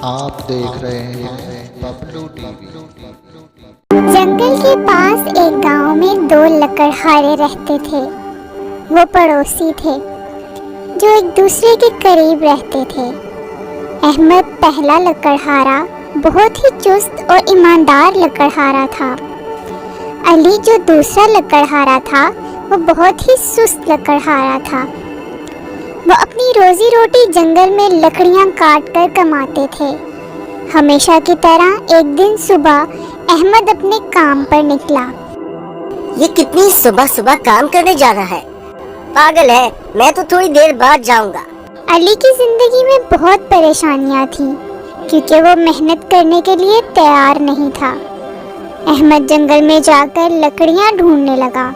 آپ دیکھ رہے ہیں ببلو ٹی وی۔ جنگل کے پاس ایک گاؤں میں دو لکڑہارے رہتے تھے۔ وہ پڑوسی تھے جو ایک دوسرے کے قریب رہتے تھے۔ احمد پہلا لکڑہارا بہت ہی چست اور ایماندار لکڑہارا تھا۔ علی جو دوسرا لکڑہارا تھا وہ بہت ہی سست لکڑہارا تھا۔ وہ اپنی روزی روٹی جنگل میں لکڑیاں کاٹ کر کماتے تھے۔ ہمیشہ کی طرح ایک دن صبح احمد اپنے کام پر نکلا۔ یہ کتنی صبح صبح کام کرنے جا رہا ہے؟ پاگل ہے، میں تو تھوڑی دیر بعد جاؤں گا۔ علی کی زندگی میں بہت پریشانیاں تھیں کیونکہ وہ محنت کرنے کے لیے تیار نہیں تھا۔ احمد جنگل میں جا کر لکڑیاں ڈھونڈنے لگا۔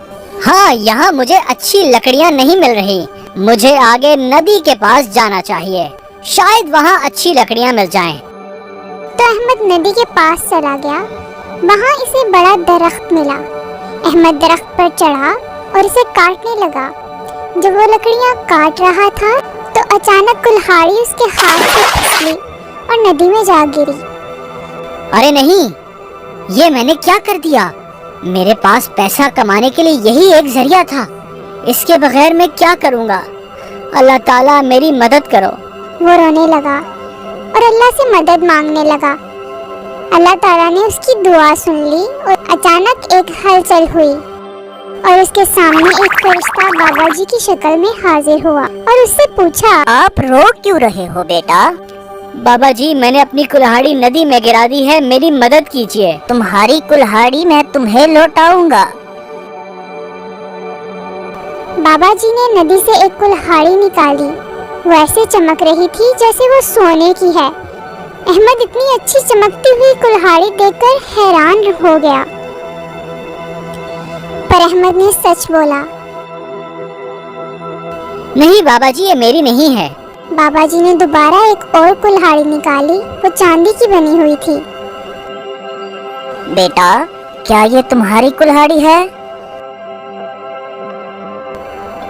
ہاں، یہاں مجھے اچھی لکڑیاں نہیں مل رہی، مجھے آگے ندی کے پاس جانا چاہیے، شاید وہاں اچھی لکڑیاں مل جائیں۔ تو احمد ندی کے پاس چلا گیا۔ وہاں اسے بڑا درخت ملا۔ احمد درخت پر چڑھا اور اسے کاٹنے لگا۔ جب وہ لکڑیاں کاٹ رہا تھا تو اچانک کلہاڑی اس کے ہاتھ سے پھسلی اور ندی میں جا گری۔ ارے نہیں، یہ میں نے کیا کر دیا؟ میرے پاس پیسہ کمانے کے لیے یہی ایک ذریعہ تھا، اس کے بغیر میں کیا کروں گا؟ اللہ تعالیٰ میری مدد کرو۔ وہ رونے لگا اور اللہ سے مدد مانگنے لگا۔ اللہ تعالیٰ نے اس کی دعا سن لی اور اچانک ایک ہلچل ہوئی اور اس کے سامنے ایک فرشتہ بابا جی کی شکل میں حاضر ہوا اور اس سے پوچھا، آپ رو کیوں رہے ہو بیٹا؟ بابا جی، میں نے اپنی کلہاڑی ندی میں گرا دی ہے، میری مدد کیجیے۔ تمہاری کلہاڑی میں تمہیں لوٹاؤں گا۔ بابا جی نے ندی سے ایک کلہاڑی نکالی۔ وہ ایسے چمک رہی تھی جیسے وہ سونے کی ہے۔ احمد اتنی اچھی چمکتی ہوئی کلہاڑی دیکھ کر حیران ہو گیا، پر احمد نے سچ بولا۔ نہیں بابا جی، یہ میری نہیں ہے۔ بابا جی نے دوبارہ ایک اور کلہاڑی نکالی۔ وہ چاندی کی بنی ہوئی تھی۔ بیٹا، کیا یہ تمہاری کلہاڑی ہے؟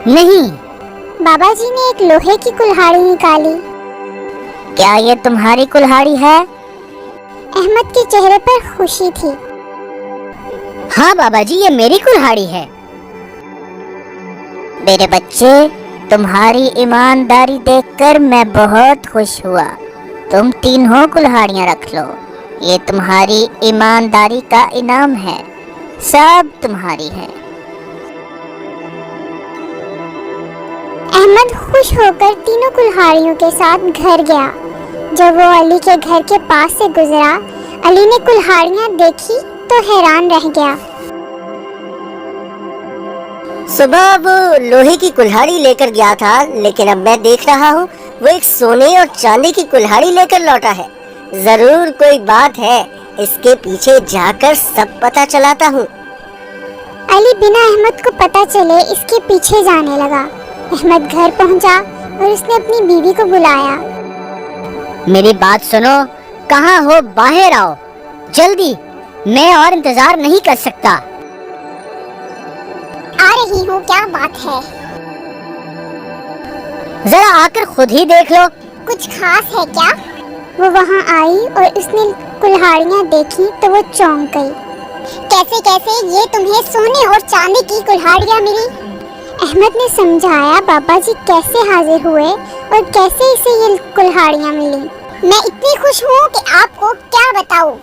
نہیں۔ بابا جی نے ایک لوہے کی کلہاڑی نکالی۔ کیا یہ تمہاری کلہاڑی ہے؟ احمد کے چہرے پر خوشی تھی۔ ہاں بابا جی، یہ میری کلہاڑی ہے۔ میرے بچے، تمہاری ایمانداری دیکھ کر میں بہت خوش ہوا۔ تم تینوں کلہاڑیاں رکھ لو، یہ تمہاری ایمانداری کا انعام ہے، سب تمہاری ہے۔ احمد خوش ہو کر تینوں کلہاڑیوں کے ساتھ گھر گیا۔ جب وہ علی کے گھر کے پاس سے گزرا، علی نے کلہاڑیاں دیکھی تو حیران رہ گیا۔ صبح وہ لوہے کی کلہاڑی لے کر گیا تھا، لیکن اب میں دیکھ رہا ہوں وہ ایک سونے اور چاندی کی کلہاڑی لے کر لوٹا ہے۔ ضرور کوئی بات ہے، اس کے پیچھے جا کر سب پتہ چلاتا ہوں۔ علی بنا احمد کو پتہ چلے اس کے پیچھے جانے لگا۔ احمد گھر پہنچا اور اس نے اپنی بیوی کو بلایا۔ میری بات سنو، کہاں ہو؟ باہر آؤ جلدی، میں اور انتظار نہیں کر سکتا۔ آ رہی ہوں، کیا بات ہے؟ ذرا آ کر خود ہی دیکھ لو۔ کچھ خاص ہے کیا؟ وہ وہاں آئی اور اس نے کلہاڑیاں دیکھی تو وہ چونک گئی۔ کیسے یہ تمہیں سونے اور چاندی کی کلہاڑیاں ملی؟ احمد نے سمجھایا بابا جی کیسے حاضر ہوئے اور کیسے اسے یہ کلہاڑیاں ملی۔ میں اتنی خوش ہوں کہ آپ کو کیا بتاؤں۔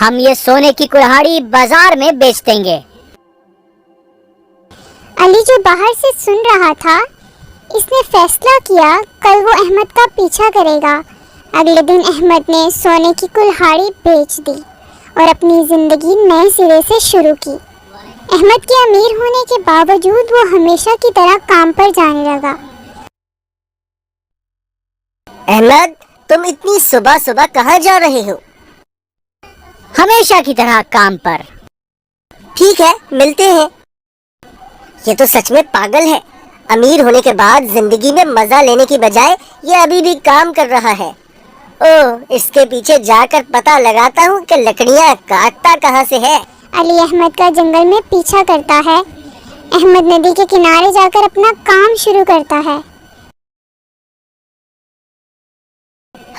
ہم یہ سونے کی کلہاڑی بازار میں بیچ دیں گے۔ علی جو باہر سے سن رہا تھا، اس نے فیصلہ کیا کل وہ احمد کا پیچھا کرے گا۔ اگلے دن احمد نے سونے کی کلہاڑی بیچ دی اور اپنی زندگی نئے سرے سے شروع کی۔ احمد کے امیر ہونے کے باوجود وہ ہمیشہ کی طرح کام پر جانے لگا۔ احمد، تم اتنی صبح صبح کہاں جا رہے ہو؟ ہمیشہ کی طرح کام پر۔ ٹھیک ہے، ملتے ہیں۔ یہ تو سچ میں پاگل ہے، امیر ہونے کے بعد زندگی میں مزہ لینے کی بجائے یہ ابھی بھی کام کر رہا ہے۔ اس کے پیچھے جا کر پتہ لگاتا ہوں کہ لکڑیاں کاٹتا کہاں سے ہے۔ علی احمد کا جنگل میں پیچھا کرتا ہے۔ احمد ندی کے کنارے جا کر اپنا کام شروع کرتا ہے۔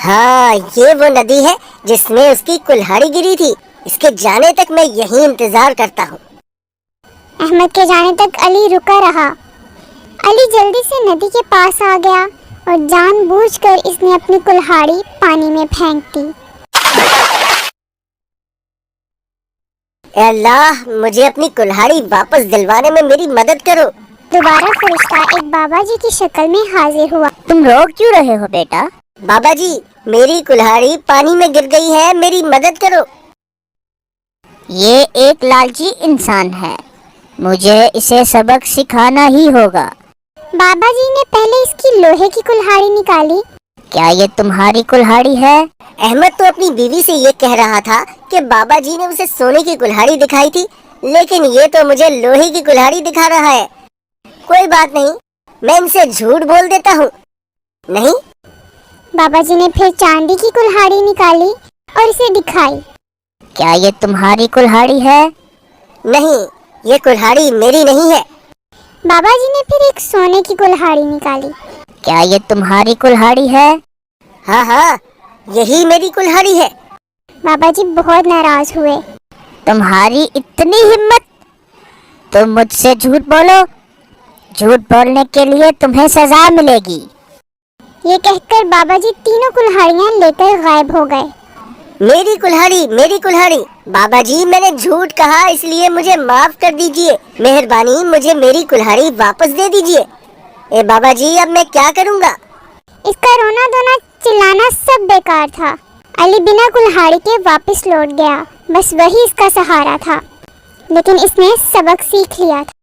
ہاں یہ وہ ندی ہے جس میں اس کی کلہاڑی گری تھی. اس کے جانے تک میں یہی انتظار کرتا ہوں. احمد کے جانے تک علی رکا رہا. علی جلدی سے ندی کے پاس آ گیا اور جان بوجھ کر اس نے اپنی کلہاڑی پانی میں پھینک دی. اے اللہ مجھے اپنی کلہاڑی واپس دلوانے میں میری مدد کرو. دوبارہ فرشتہ ایک بابا جی کی شکل میں حاضر ہوا. تم رو کیوں رہے ہو بیٹا؟ بابا جی میری کلہاڑی پانی میں گر گئی ہے، میری مدد کرو. یہ ایک لالچی انسان ہے، مجھے اسے سبق سکھانا ہی ہوگا. بابا جی نے پہلے اس کی لوہے کی کلہاڑی نکالی. کیا یہ تمہاری کلہاڑی ہے؟ احمد تو اپنی بیوی سے یہ کہہ رہا تھا کہ بابا جی نے اسے سونے کی کلہاڑی دکھائی تھی، لیکن یہ تو مجھے لوہے کی کلہاڑی دکھا رہا ہے. کوئی بات نہیں، میں ان سے جھوٹ بول دیتا ہوں. نہیں. بابا جی نے پھر چاندی کی کلہاڑی نکالی اور اسے دکھائی. کیا یہ تمہاری کلہاڑی ہے؟ نہیں، یہ کلہاڑی میری نہیں ہے. بابا جی نے پھر ایک سونے کی کلہاڑی نکالی. کیا یہ تمہاری کلہاڑی ہے؟ ہاں ہاں یہی میری کلہاڑی ہے. بابا جی بہت ناراض ہوئے. تمہاری اتنی ہمت، تم مجھ سے جھوٹ بولو. جھوٹ بولنے کے لیے تمہیں سزا ملے گی. یہ کہہ کر بابا جی تینوں کلہاڑیاں لے کر غائب ہو گئے. میری کلہاڑی، میری کلہاڑی. بابا جی میں نے جھوٹ کہا، اس لیے مجھے معاف کر دیجئے. مہربانی مجھے میری کلہاڑی واپس دے دیجئے. اے بابا جی اب میں کیا کروں گا؟ اس کا رونا دھونا چلانا سب بیکار تھا. علی بنا کلہاڑی کے واپس لوٹ گیا. بس وہی اس کا سہارا تھا، لیکن اس نے سبق سیکھ لیا تھا.